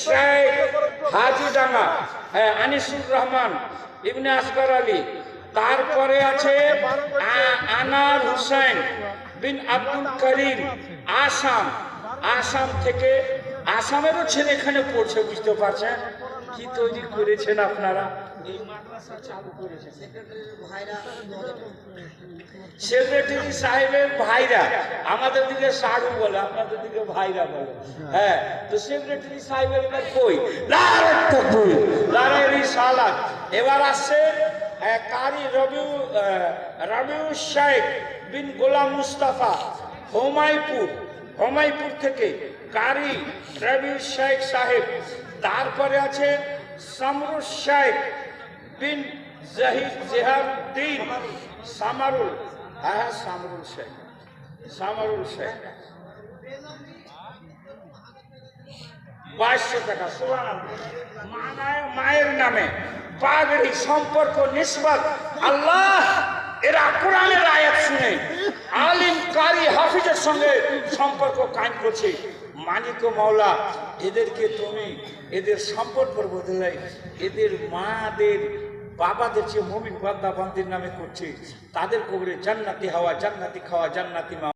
শেখ হাজিডাঙ্গা আনিসুর রহমান ইবনে আসগর আলী, তারপরে আছে আনার হুসাইন বিন আব্দুল করিম আসাম, আসাম থেকে, আসামেরও ছেলে এখানে পড়ছে, বুঝতে পারছেন কি তৈরি করেছেন আপনারা, এই মাদ্রাসা চালু করেছেন সেক্রেটারি সাহেবের ভাইরা, আমাদের দিকে সাড়ু বলে, আপনাদের দিকে ভাইরা বলে, হ্যাঁ, তো সেক্রেটারি সাহেবের এবার কই লারাই সালাত। এবার আসছে কারি রবিউ শেখ বিন গোলাম মুস্তাফা হোমাইপুর, হোমাইপুর থেকে কারি রবিউ শেখ সাহেব। তারপরে আছে সামরুল শেখ বিন জেহারুদ্দিন সামারুল, হ্যাঁ সামরুল শেখ, সামারুল শেখ 2200 টাকা। মায়ের নামে পাগড়ি সম্পর্ক নিসবত আল্লাহ, এরা কোরআনের আয়াত শুনে আলিম কারি হাফিজের সঙ্গে সম্পর্ক কায়েম করছে। মানিক মাওলা এদেরকে তুমি এদের সম্পর্ক বদলাই, এদের মাদের বাবাদের যে মুমিন বান্দা বান্দির নামে করছে, তাদের কবরে জান্নাতি হাওয়া, জান্নাতি খাওয়া, জান্নাতি মা